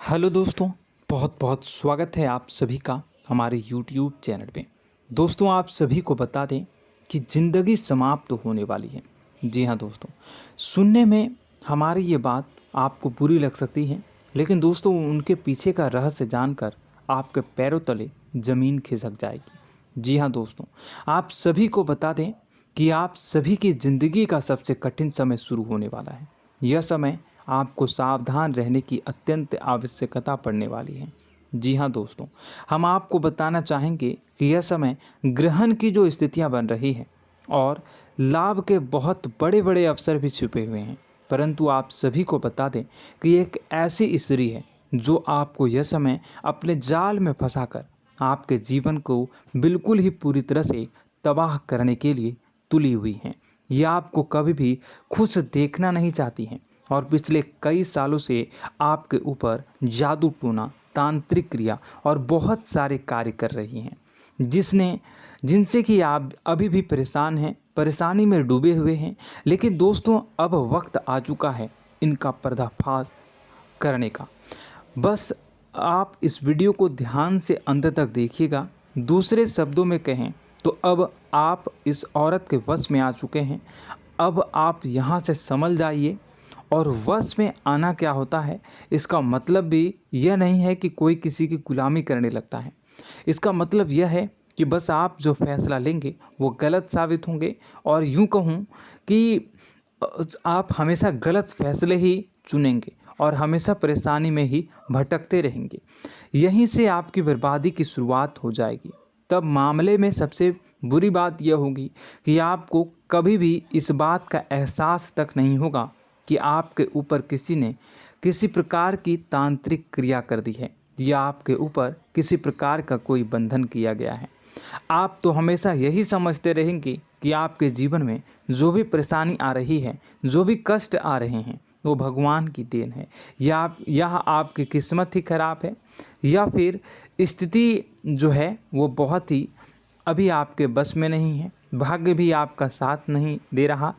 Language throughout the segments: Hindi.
हेलो दोस्तों, बहुत बहुत स्वागत है आप सभी का हमारे YouTube चैनल पे। दोस्तों, आप सभी को बता दें कि ज़िंदगी समाप्त होने वाली है। जी हाँ दोस्तों, सुनने में हमारी ये बात आपको बुरी लग सकती है, लेकिन दोस्तों उनके पीछे का रहस्य जानकर आपके पैरों तले ज़मीन खिसक जाएगी। जी हाँ दोस्तों, आप सभी को बता दें कि आप सभी की ज़िंदगी का सबसे कठिन समय शुरू होने वाला है। यह समय आपको सावधान रहने की अत्यंत आवश्यकता पड़ने वाली है। जी हाँ दोस्तों, हम आपको बताना चाहेंगे कि यह समय ग्रहण की जो स्थितियां बन रही है और लाभ के बहुत बड़े बड़े अवसर भी छुपे हुए हैं। परंतु आप सभी को बता दें कि एक ऐसी स्त्री है जो आपको यह समय अपने जाल में फंसाकर आपके जीवन को बिल्कुल ही पूरी तरह से तबाह करने के लिए तुली हुई हैं। यह आपको कभी भी खुश देखना नहीं चाहती हैं और पिछले कई सालों से आपके ऊपर जादू टोना, तांत्रिक क्रिया और बहुत सारे कार्य कर रही हैं, जिनसे कि आप अभी भी परेशान हैं, परेशानी में डूबे हुए हैं। लेकिन दोस्तों, अब वक्त आ चुका है इनका पर्दाफाश करने का। बस आप इस वीडियो को ध्यान से अंत तक देखिएगा। दूसरे शब्दों में कहें तो अब आप इस औरत के वश में आ चुके हैं। अब आप यहाँ से संभल जाइए। और वश में आना क्या होता है, इसका मतलब भी यह नहीं है कि कोई किसी की गुलामी करने लगता है। इसका मतलब यह है कि बस आप जो फैसला लेंगे वो गलत साबित होंगे, और यूँ कहूँ कि आप हमेशा गलत फैसले ही चुनेंगे और हमेशा परेशानी में ही भटकते रहेंगे। यहीं से आपकी बर्बादी की शुरुआत हो जाएगी। तब मामले में सबसे बुरी बात यह होगी कि आपको कभी भी इस बात का एहसास तक नहीं होगा कि आपके ऊपर किसी ने किसी प्रकार की तांत्रिक क्रिया कर दी है या आपके ऊपर किसी प्रकार का कोई बंधन किया गया है। आप तो हमेशा यही समझते रहेंगे कि आपके जीवन में जो भी परेशानी आ रही है, जो भी कष्ट आ रहे हैं, वो भगवान की देन है, या आपकी किस्मत ही खराब है, या फिर स्थिति जो है वो बहुत ही अभी आपके बस में नहीं है, भाग्य भी आपका साथ नहीं दे रहा।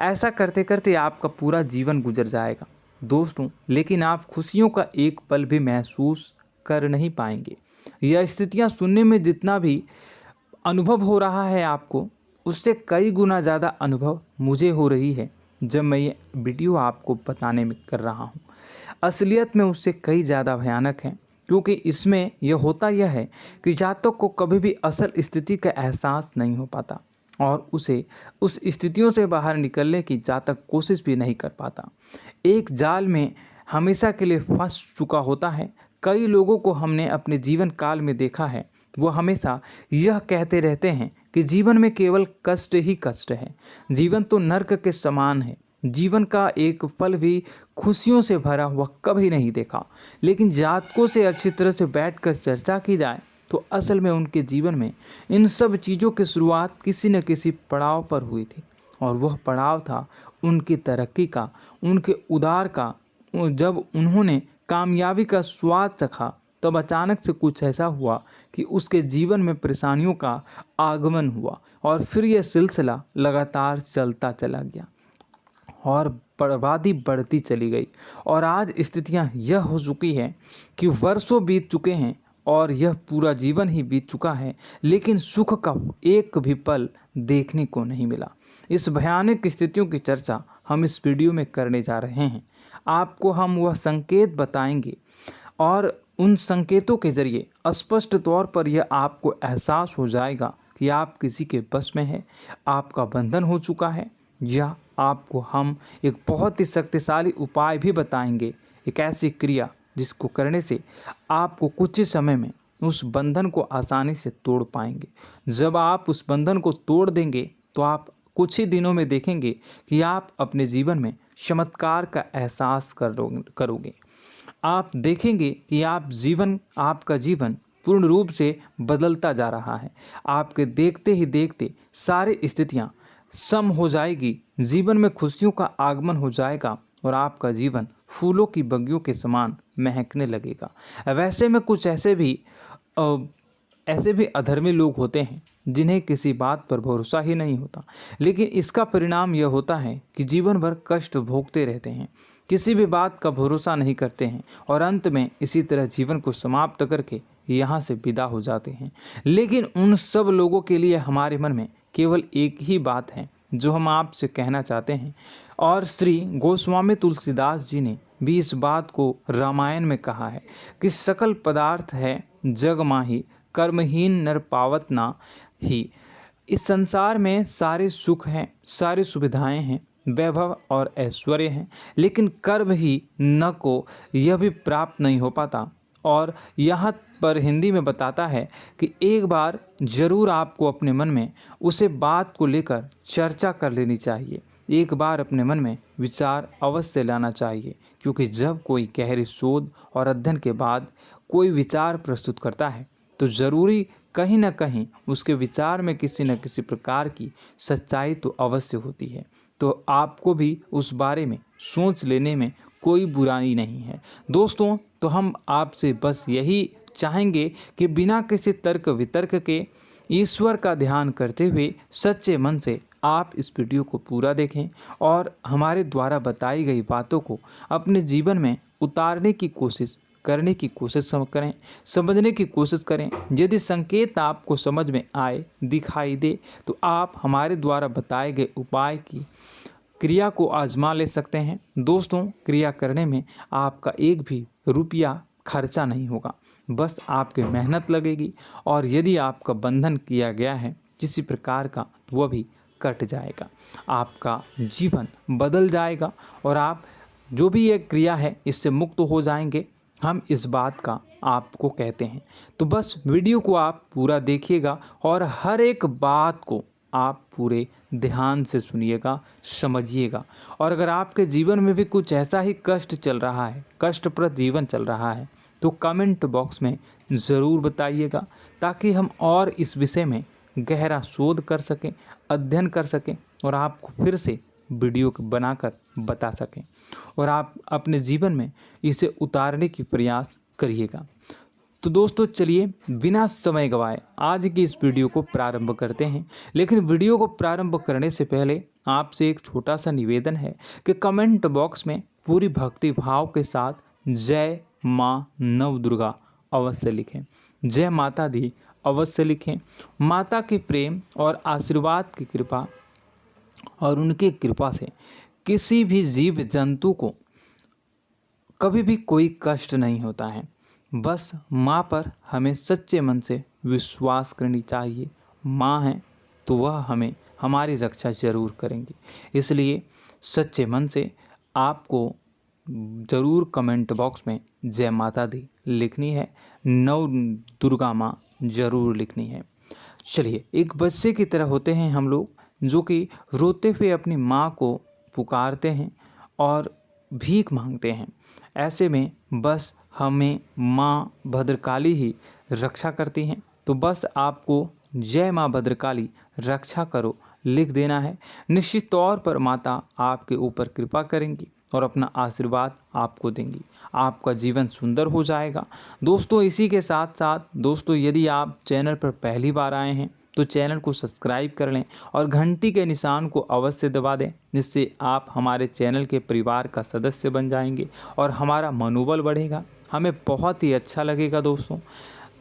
ऐसा करते करते आपका पूरा जीवन गुजर जाएगा दोस्तों, लेकिन आप खुशियों का एक पल भी महसूस कर नहीं पाएंगे। यह स्थितियां सुनने में जितना भी अनुभव हो रहा है आपको, उससे कई गुना ज़्यादा अनुभव मुझे हो रही है जब मैं ये वीडियो आपको बताने में कर रहा हूँ। असलियत में उससे कई ज़्यादा भयानक है, क्योंकि इसमें यह होता यह है कि जातक को कभी भी असल स्थिति का एहसास नहीं हो पाता और उसे उस स्थितियों से बाहर निकलने की जातक कोशिश भी नहीं कर पाता। एक जाल में हमेशा के लिए फंस चुका होता है। कई लोगों को हमने अपने जीवन काल में देखा है, वो हमेशा यह कहते रहते हैं कि जीवन में केवल कष्ट ही कष्ट है, जीवन तो नर्क के समान है, जीवन का एक पल भी खुशियों से भरा हुआ कभी नहीं देखा। लेकिन जातकों से अच्छी तरह से बैठकर चर्चा की जाए तो असल में उनके जीवन में इन सब चीज़ों की शुरुआत किसी न किसी पड़ाव पर हुई थी, और वह पड़ाव था उनकी तरक्की का, उनके उदार का। जब उन्होंने कामयाबी का स्वाद चखा, तब अचानक से कुछ ऐसा हुआ कि उसके जीवन में परेशानियों का आगमन हुआ, और फिर यह सिलसिला लगातार चलता चला गया और बर्बादी बढ़ती चली गई। और आज स्थितियां यह हो चुकी है कि वर्षों बीत चुके हैं और यह पूरा जीवन ही बीत चुका है, लेकिन सुख का एक भी पल देखने को नहीं मिला। इस भयानक स्थितियों की चर्चा हम इस वीडियो में करने जा रहे हैं। आपको हम वह संकेत बताएंगे और उन संकेतों के जरिए स्पष्ट तौर पर यह आपको एहसास हो जाएगा कि आप किसी के बस में हैं, आपका बंधन हो चुका है, या आपको हम एक बहुत ही शक्तिशाली उपाय भी बताएंगे, एक ऐसी क्रिया जिसको करने से आपको कुछ ही समय में उस बंधन को आसानी से तोड़ पाएंगे। जब आप उस बंधन को तोड़ देंगे तो आप कुछ ही दिनों में देखेंगे कि आप अपने जीवन में चमत्कार का एहसास करोगे। आप देखेंगे कि आपका जीवन पूर्ण रूप से बदलता जा रहा है। आपके देखते ही देखते सारी स्थितियां सम हो जाएगी, जीवन में खुशियों का आगमन हो जाएगा और आपका जीवन फूलों की बगियों के समान महकने लगेगा। वैसे में कुछ ऐसे भी अधर्मी लोग होते हैं जिन्हें किसी बात पर भरोसा ही नहीं होता, लेकिन इसका परिणाम यह होता है कि जीवन भर कष्ट भोगते रहते हैं, किसी भी बात का भरोसा नहीं करते हैं और अंत में इसी तरह जीवन को समाप्त करके यहाँ से विदा हो जाते हैं। लेकिन उन सब लोगों के लिए हमारे मन में केवल एक ही बात है जो हम आपसे कहना चाहते हैं, और श्री गोस्वामी तुलसीदास जी ने भी इस बात को रामायण में कहा है कि सकल पदार्थ है जग माही, कर्महीन नर पावत ना ही। इस संसार में सारे सुख हैं, सारी सुविधाएं हैं, वैभव और ऐश्वर्य हैं, लेकिन कर्म ही न को यह भी प्राप्त नहीं हो पाता। और यहाँ पर हिंदी में बताता है कि एक बार जरूर आपको अपने मन में उसे बात को लेकर चर्चा कर लेनी चाहिए, एक बार अपने मन में विचार अवश्य लाना चाहिए, क्योंकि जब कोई गहरी शोध और अध्ययन के बाद कोई विचार प्रस्तुत करता है तो ज़रूरी कहीं ना कहीं उसके विचार में किसी न किसी प्रकार की सच्चाई तो अवश्य होती है। तो आपको भी उस बारे में सोच लेने में कोई बुराई नहीं है। दोस्तों, तो हम आपसे बस यही चाहेंगे कि बिना किसी तर्क वितर्क के ईश्वर का ध्यान करते हुए सच्चे मन से आप इस वीडियो को पूरा देखें और हमारे द्वारा बताई गई बातों को अपने जीवन में उतारने की कोशिश करने की कोशिश करें, समझने की कोशिश करें। यदि संकेत आपको समझ में आए, दिखाई दे, तो आप हमारे द्वारा बताए गए उपाय की क्रिया को आजमा ले सकते हैं। दोस्तों, क्रिया करने में आपका एक भी रुपया खर्चा नहीं होगा, बस आपकी मेहनत लगेगी, और यदि आपका बंधन किया गया है किसी प्रकार का तो वह भी कट जाएगा, आपका जीवन बदल जाएगा और आप जो भी ये क्रिया है इससे मुक्त हो जाएंगे। हम इस बात का आपको कहते हैं। तो बस वीडियो को आप पूरा देखिएगा और हर एक बात को आप पूरे ध्यान से सुनिएगा, समझिएगा। और अगर आपके जीवन में भी कुछ ऐसा ही कष्ट चल रहा है, कष्टप्रद जीवन चल रहा है, तो कमेंट बॉक्स में ज़रूर बताइएगा, ताकि हम और इस विषय में गहरा शोध कर सकें, अध्ययन कर सकें और आपको फिर से वीडियो बनाकर बता सकें और आप अपने जीवन में इसे उतारने की प्रयास करिएगा। तो दोस्तों, चलिए बिना समय गवाए आज की इस वीडियो को प्रारंभ करते हैं। लेकिन वीडियो को प्रारंभ करने से पहले आपसे एक छोटा सा निवेदन है कि कमेंट बॉक्स में पूरी भक्ति भाव के साथ जय माँ नव दुर्गा अवश्य लिखें, जय माता दी अवश्य लिखें। माता के प्रेम और आशीर्वाद की कृपा और उनकी कृपा से किसी भी जीव जंतु को कभी भी कोई कष्ट नहीं होता है। बस माँ पर हमें सच्चे मन से विश्वास करनी चाहिए। माँ है तो वह हमें हमारी रक्षा जरूर करेंगी। इसलिए सच्चे मन से आपको ज़रूर कमेंट बॉक्स में जय माता दी लिखनी है, नव दुर्गा माँ ज़रूर लिखनी है। चलिए, एक बच्चे की तरह होते हैं हम लोग, जो कि रोते हुए अपनी माँ को पुकारते हैं और भीख मांगते हैं। ऐसे में बस हमें माँ भद्रकाली ही रक्षा करती हैं। तो बस आपको जय माँ भद्रकाली रक्षा करो लिख देना है। निश्चित तौर पर माता आपके ऊपर कृपा करेंगी और अपना आशीर्वाद आपको देंगी, आपका जीवन सुंदर हो जाएगा। दोस्तों, इसी के साथ साथ दोस्तों, यदि आप चैनल पर पहली बार आए हैं तो चैनल को सब्सक्राइब कर लें और घंटी के निशान को अवश्य दबा दें, जिससे आप हमारे चैनल के परिवार का सदस्य बन जाएंगे और हमारा मनोबल बढ़ेगा, हमें बहुत ही अच्छा लगेगा दोस्तों।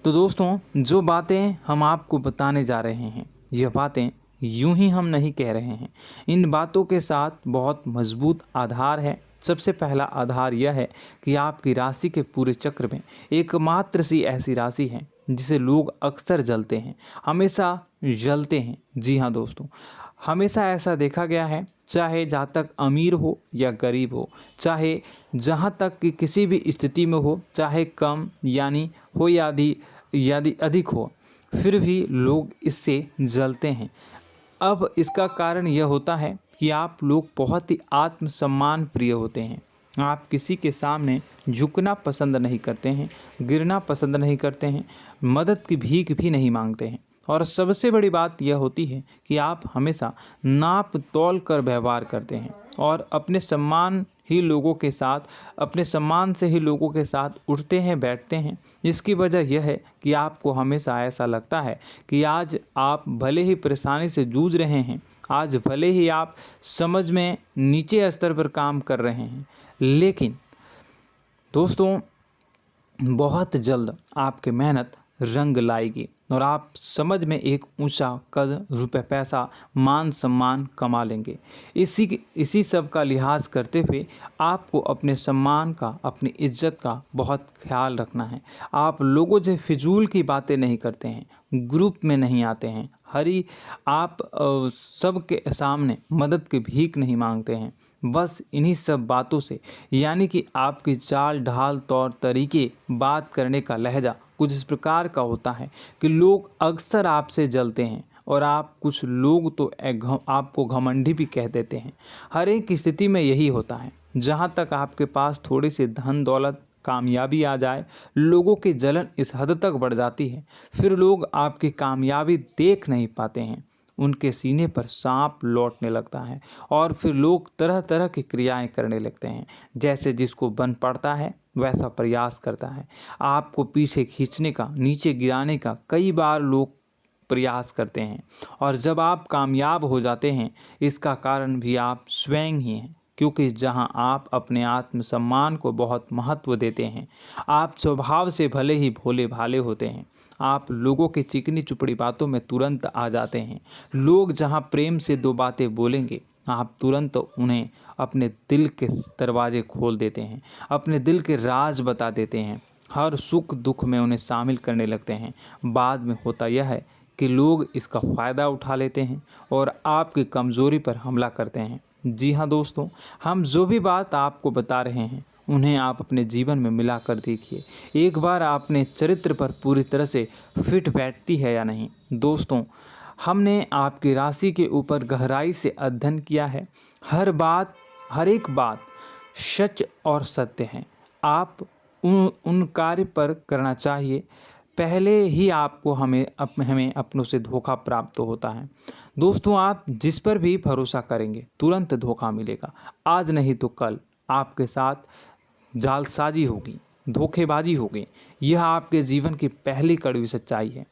तो दोस्तों, जो बातें हम आपको बताने जा रहे हैं, यह बातें यूं ही हम नहीं कह रहे हैं। इन बातों के साथ बहुत मजबूत आधार है। सबसे पहला आधार यह है कि आपकी राशि के पूरे चक्र में एकमात्र सी ऐसी राशि है जिसे लोग अक्सर जलते हैं, हमेशा जलते हैं। जी हाँ दोस्तों, हमेशा ऐसा देखा गया है, चाहे जहाँ तक अमीर हो या गरीब हो, चाहे जहाँ तक कि किसी भी स्थिति में हो, चाहे कम यानी हो या अधिक हो, फिर भी लोग इससे जलते हैं। अब इसका कारण यह होता है कि आप लोग बहुत ही आत्मसम्मान प्रिय होते हैं। आप किसी के सामने झुकना पसंद नहीं करते हैं, गिरना पसंद नहीं करते हैं, मदद की भीख भी नहीं मांगते हैं और सबसे बड़ी बात यह होती है कि आप हमेशा नाप तौल कर व्यवहार करते हैं और अपने सम्मान से ही लोगों के साथ उठते हैं बैठते हैं। इसकी वजह यह है कि आपको हमेशा ऐसा लगता है कि आज आप भले ही परेशानी से जूझ रहे हैं, आज भले ही आप समझ में नीचे स्तर पर काम कर रहे हैं, लेकिन दोस्तों बहुत जल्द आपकी मेहनत रंग लाएगी और आप समझ में एक ऊंचा कद, रुपए, पैसा, मान सम्मान कमा लेंगे। इसी सब का लिहाज करते हुए आपको अपने सम्मान का, अपनी इज्जत का बहुत ख्याल रखना है। आप लोगों से फिजूल की बातें नहीं करते हैं, ग्रुप में नहीं आते हैं, आप सबके सामने मदद की भीख नहीं मांगते हैं। बस इन्हीं सब बातों से, यानी कि आपकी चाल ढाल, तौर तरीके, बात करने का लहजा कुछ इस प्रकार का होता है कि लोग अक्सर आपसे जलते हैं और कुछ लोग तो आपको घमंडी भी कह देते हैं। हर एक स्थिति में यही होता है। जहाँ तक आपके पास थोड़ी सी धन दौलत, कामयाबी आ जाए, लोगों की जलन इस हद तक बढ़ जाती है, फिर लोग आपकी कामयाबी देख नहीं पाते हैं। उनके सीने पर सांप लौटने लगता है और फिर लोग तरह तरह की क्रियाएं करने लगते हैं। जैसे जिसको बन पड़ता है वैसा प्रयास करता है। आपको पीछे खींचने का, नीचे गिराने का कई बार लोग प्रयास करते हैं और जब आप कामयाब हो जाते हैं, इसका कारण भी आप स्वयं ही हैं। क्योंकि जहां आप अपने आत्मसम्मान को बहुत महत्व देते हैं, आप स्वभाव से भले ही भोले भाले होते हैं, आप लोगों की चिकनी चुपड़ी बातों में तुरंत आ जाते हैं। लोग जहां प्रेम से दो बातें बोलेंगे, आप तुरंत उन्हें अपने दिल के दरवाजे खोल देते हैं, अपने दिल के राज बता देते हैं, हर सुख दुख में उन्हें शामिल करने लगते हैं। बाद में होता यह है कि लोग इसका फ़ायदा उठा लेते हैं और आपकी कमज़ोरी पर हमला करते हैं। जी हाँ दोस्तों, हम जो भी बात आपको बता रहे हैं उन्हें आप अपने जीवन में मिला कर देखिए। एक बार आपने चरित्र पर पूरी तरह से फिट बैठती है या नहीं। दोस्तों, हमने आपकी राशि के ऊपर गहराई से अध्ययन किया है। हर एक बात सच और सत्य है। आप उन कार्य पर करना चाहिए, पहले ही आपको हमें अपनों से धोखा प्राप्त होता है। दोस्तों, आप जिस पर भी भरोसा करेंगे तुरंत धोखा मिलेगा। आज नहीं तो कल आपके साथ जालसाजी होगी, धोखेबाजी होगी। यह आपके जीवन की पहली कड़वी सच्चाई है।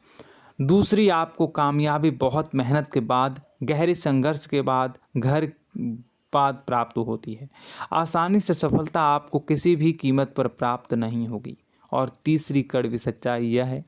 दूसरी, आपको कामयाबी बहुत मेहनत के बाद, गहरे संघर्ष के बाद, प्राप्त होती है। आसानी से सफलता आपको किसी भी कीमत पर प्राप्त नहीं होगी। और तीसरी कड़वी सच्चाई यह है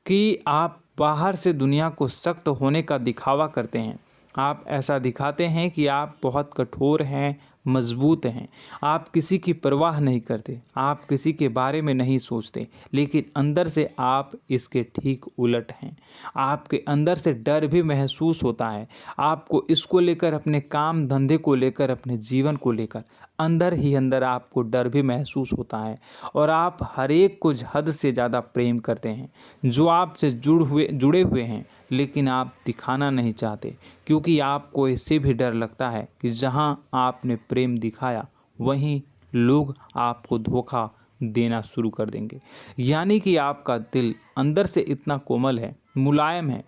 कि आप बाहर से दुनिया को सख्त होने का दिखावा करते हैं। आप ऐसा दिखाते हैं कि आप बहुत कठोर हैं, मजबूत हैं। आप किसी की परवाह नहीं करते, आप किसी के बारे में नहीं सोचते, लेकिन अंदर से आप इसके ठीक उलट हैं। आपके अंदर से डर भी महसूस होता है। आपको इसको लेकर, अपने काम धंधे को लेकर, अपने जीवन को लेकर अंदर ही अंदर आपको डर भी महसूस होता है और आप हर एक को हद से ज़्यादा प्रेम करते हैं, जो आपसे जुड़े हुए हैं, लेकिन आप दिखाना नहीं चाहते, क्योंकि आपको इससे भी डर लगता है कि जहां आपने प्रेम दिखाया वहीं लोग आपको धोखा देना शुरू कर देंगे। यानी कि आपका दिल अंदर से इतना कोमल है, मुलायम है,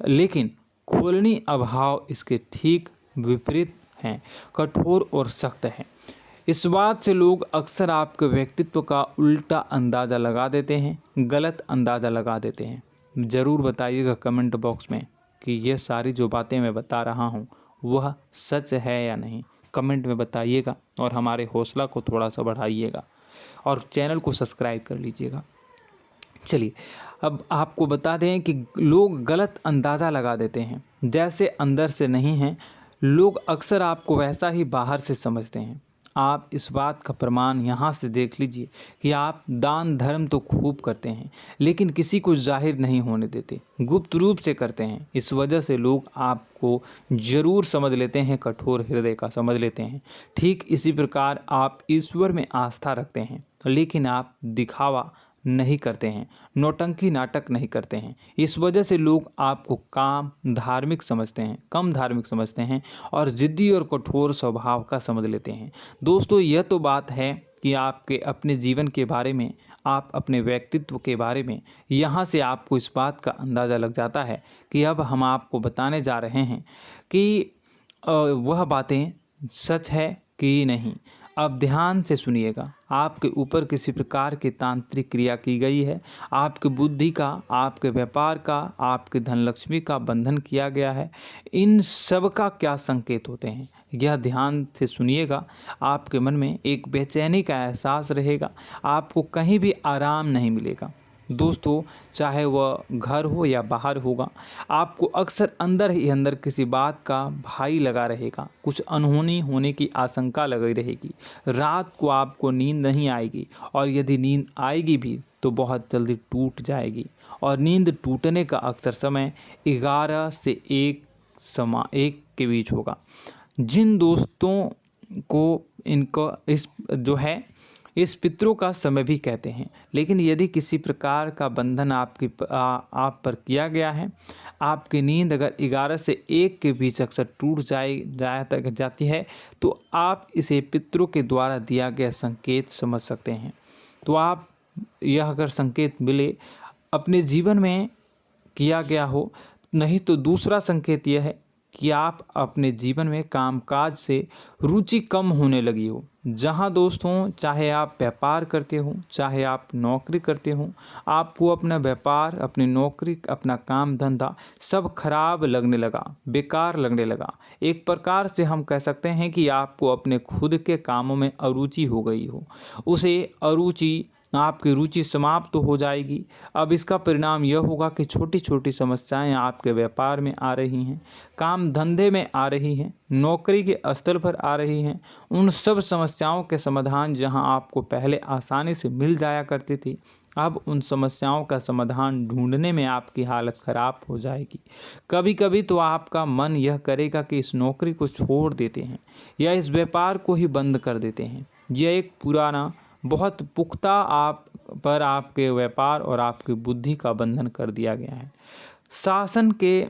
लेकिन खोलनी अभाव इसके ठीक विपरीत हैं, कठोर और सख्त हैं। इस बात से लोग अक्सर आपके व्यक्तित्व का उल्टा अंदाज़ा लगा देते हैं, गलत अंदाज़ा लगा देते हैं। ज़रूर बताइएगा कमेंट बॉक्स में कि ये सारी जो बातें मैं बता रहा हूँ वह सच है या नहीं। कमेंट में बताइएगा और हमारे हौसला को थोड़ा सा बढ़ाइएगा और चैनल को सब्सक्राइब कर लीजिएगा। चलिए, अब आपको बता दें कि लोग गलत अंदाज़ा लगा देते हैं। जैसे अंदर से नहीं हैं, लोग अक्सर आपको वैसा ही बाहर से समझते हैं। आप इस बात का प्रमाण यहाँ से देख लीजिए कि आप दान धर्म तो खूब करते हैं, लेकिन किसी को जाहिर नहीं होने देते, गुप्त रूप से करते हैं। इस वजह से लोग आपको ज़रूर समझ लेते हैं, कठोर हृदय का समझ लेते हैं। ठीक इसी प्रकार आप ईश्वर में आस्था रखते हैं, लेकिन आप दिखावा नहीं करते हैं, नौटंकी नाटक नहीं करते हैं। इस वजह से लोग आपको कम धार्मिक समझते हैं और ज़िद्दी और कठोर स्वभाव का समझ लेते हैं। दोस्तों, यह तो बात है कि आपके अपने जीवन के बारे में, आप अपने व्यक्तित्व के बारे में, यहाँ से आपको इस बात का अंदाज़ा लग जाता है कि अब हम आपको बताने जा रहे हैं कि वह बातें सच है कि नहीं। अब ध्यान से सुनिएगा। आपके ऊपर किसी प्रकार की तांत्रिक क्रिया की गई है, आपकी बुद्धि का, आपके व्यापार का, आपके धनलक्ष्मी का बंधन किया गया है। इन सब का क्या संकेत होते हैं, यह ध्यान से सुनिएगा। आपके मन में एक बेचैनी का एहसास रहेगा, आपको कहीं भी आराम नहीं मिलेगा। दोस्तों, चाहे वह घर हो या बाहर होगा, आपको अक्सर अंदर ही अंदर किसी बात का भय लगा रहेगा, कुछ अनहोनी होने की आशंका लगी रहेगी। रात को आपको नींद नहीं आएगी, और यदि नींद आएगी भी तो बहुत जल्दी टूट जाएगी। और नींद टूटने का अक्सर समय 11 से 1 के बीच होगा। जिन दोस्तों को इनको इस पितरों का समय भी कहते हैं। लेकिन यदि किसी प्रकार का बंधन आप पर किया गया है, आपकी नींद अगर 11 से 1 के बीच अक्सर टूट जाती है, तो आप इसे पितरों के द्वारा दिया गया संकेत समझ सकते हैं। तो आप यह अगर संकेत मिले अपने जीवन में किया गया हो, नहीं तो दूसरा संकेत यह है कि आप अपने जीवन में कामकाज से रुचि कम होने लगी हो। जहां दोस्तों, चाहे आप व्यापार करते हो, चाहे आप नौकरी करते हो, आपको अपना व्यापार, अपनी नौकरी, अपना काम धंधा सब खराब लगने लगा, बेकार लगने लगा। एक प्रकार से हम कह सकते हैं कि आपको अपने खुद के कामों में अरुचि हो गई हो। उसे अरुचि, आपकी रुचि समाप्त तो हो जाएगी। अब इसका परिणाम यह होगा कि छोटी छोटी समस्याएं आपके व्यापार में आ रही हैं, काम धंधे में आ रही हैं, नौकरी के स्तर पर आ रही हैं। उन सब समस्याओं के समाधान जहां आपको पहले आसानी से मिल जाया करती थी, अब उन समस्याओं का समाधान ढूंढने में आपकी हालत ख़राब हो जाएगी। कभी कभी तो आपका मन यह करेगा कि इस नौकरी को छोड़ देते हैं या इस व्यापार को ही बंद कर देते हैं। यह एक पुराना, बहुत पुख्ता आपके व्यापार और आपकी बुद्धि का बंधन कर दिया गया है। शासन के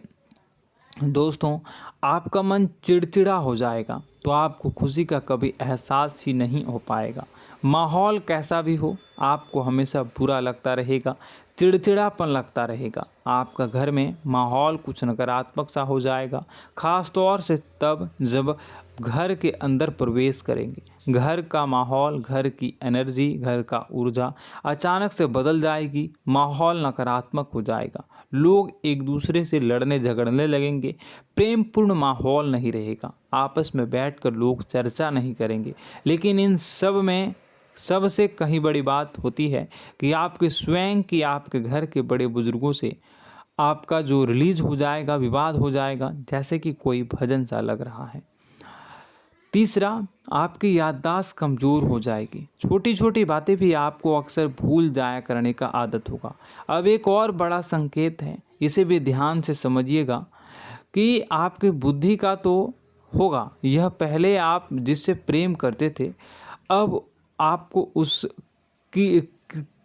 दोस्तों, आपका मन चिड़चिड़ा हो जाएगा, तो आपको खुशी का कभी एहसास ही नहीं हो पाएगा। माहौल कैसा भी हो, आपको हमेशा बुरा लगता रहेगा, चिड़चिड़ापन लगता रहेगा। आपका घर में माहौल कुछ नकारात्मक सा हो जाएगा, ख़ास तौर से तब जब घर के अंदर प्रवेश करेंगे। घर का माहौल, घर की एनर्जी, घर का ऊर्जा अचानक से बदल जाएगी, माहौल नकारात्मक हो जाएगा। लोग एक दूसरे से लड़ने झगड़ने लगेंगे, प्रेमपूर्ण माहौल नहीं रहेगा, आपस में बैठकर लोग चर्चा नहीं करेंगे। लेकिन इन सब में सबसे कहीं बड़ी बात होती है कि आपके स्वयं की, आपके घर के बड़े बुजुर्गों से आपका जो रिलीज हो जाएगा, विवाद हो जाएगा, जैसे कि कोई भजन सा लग रहा है। तीसरा, आपकी याददाश्त कमज़ोर हो जाएगी, छोटी छोटी बातें भी आपको अक्सर भूल जाया करने का आदत होगा। अब एक और बड़ा संकेत है, इसे भी ध्यान से समझिएगा कि आपकी बुद्धि का तो होगा, यह पहले आप जिससे प्रेम करते थे, अब आपको उसकी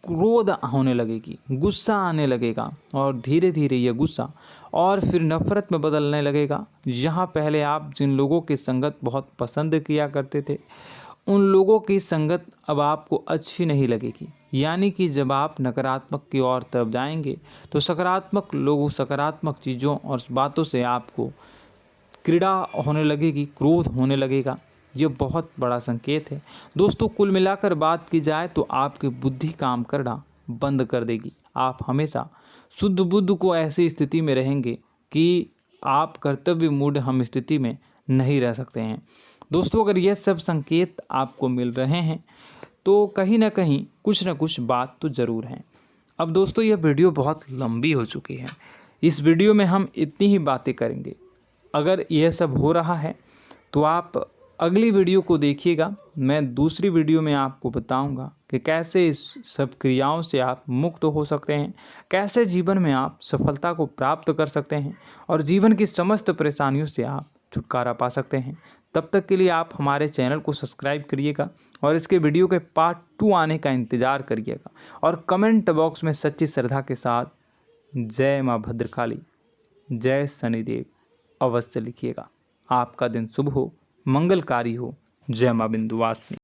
क्रोध होने लगेगी, गुस्सा आने लगेगा, और धीरे धीरे यह गुस्सा और फिर नफरत में बदलने लगेगा। यहाँ पहले आप जिन लोगों की संगत बहुत पसंद किया करते थे, उन लोगों की संगत अब आपको अच्छी नहीं लगेगी। यानी कि जब आप नकारात्मक की ओर तरफ जाएंगे, तो सकारात्मक लोगों, सकारात्मक चीज़ों और बातों से आपको क्रीड़ा होने लगेगी, क्रोध होने लगेगा। ये बहुत बड़ा संकेत है दोस्तों। कुल मिलाकर बात की जाए तो आपकी बुद्धि काम करना बंद कर देगी। आप हमेशा शुद्ध बुद्ध को ऐसी स्थिति में रहेंगे कि आप कर्तव्य मूढ़ हम स्थिति में नहीं रह सकते हैं। दोस्तों, अगर ये सब संकेत आपको मिल रहे हैं तो कहीं ना कहीं कुछ ना कुछ बात तो ज़रूर है। अब दोस्तों, यह वीडियो बहुत लंबी हो चुकी है, इस वीडियो में हम इतनी ही बातें करेंगे। अगर यह सब हो रहा है तो आप अगली वीडियो को देखिएगा। मैं दूसरी वीडियो में आपको बताऊंगा कि कैसे इस सब क्रियाओं से आप मुक्त हो सकते हैं, कैसे जीवन में आप सफलता को प्राप्त कर सकते हैं और जीवन की समस्त परेशानियों से आप छुटकारा पा सकते हैं। तब तक के लिए आप हमारे चैनल को सब्सक्राइब करिएगा और इसके वीडियो के पार्ट 2 आने का इंतज़ार करिएगा। और कमेंट बॉक्स में सच्ची श्रद्धा के साथ जय माँ भद्रकाली, जय शनिदेव अवश्य लिखिएगा। आपका दिन शुभ हो, मंगलकारी हो। जय माँ विंध्यवासिनी।